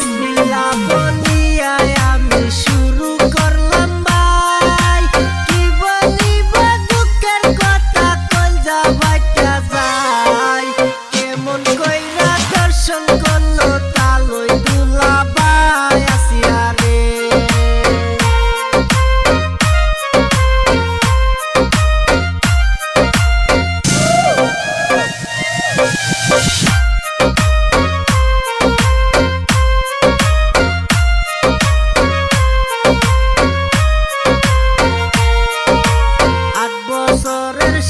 বিসমিল্লাহ বলিয়া আমি শুরু করলাম ভাই, কি বলিব দুঃখের কথা কলজা ফাইটা যায়। কেমন কইরা দর্শন করলো তালই দুলাভাই আসিয়া রে।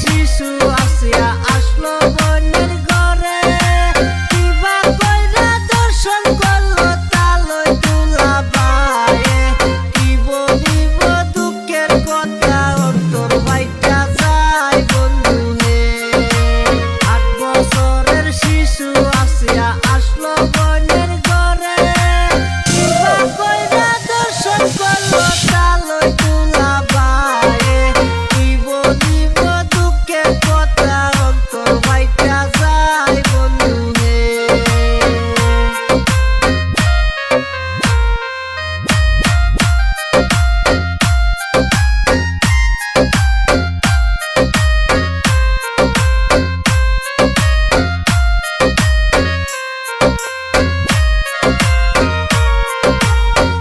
শিশু আসিয়া আসলো বোনের ঘরে, কিবা কইরা দর্শন করলো তালই দুলাভাই। কি বলিব দুঃখের কথা অন্তর ফাইটা যায় বন্ধু হে। 8 বছরের শিশু আসিয়া আসলো বোনের ঘরে, কিবা কইরা দর্শন করলো তালই দুলাভাই। কি বলিব দুঃখের কথা অন্তর ফাইটা যায় বন্ধু হে।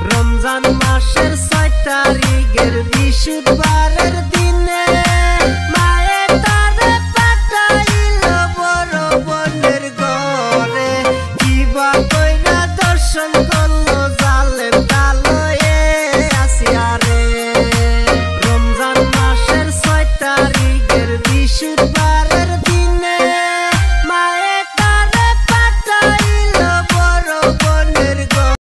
রমজান মাসের 6 তারিখের বিশুদ্ধ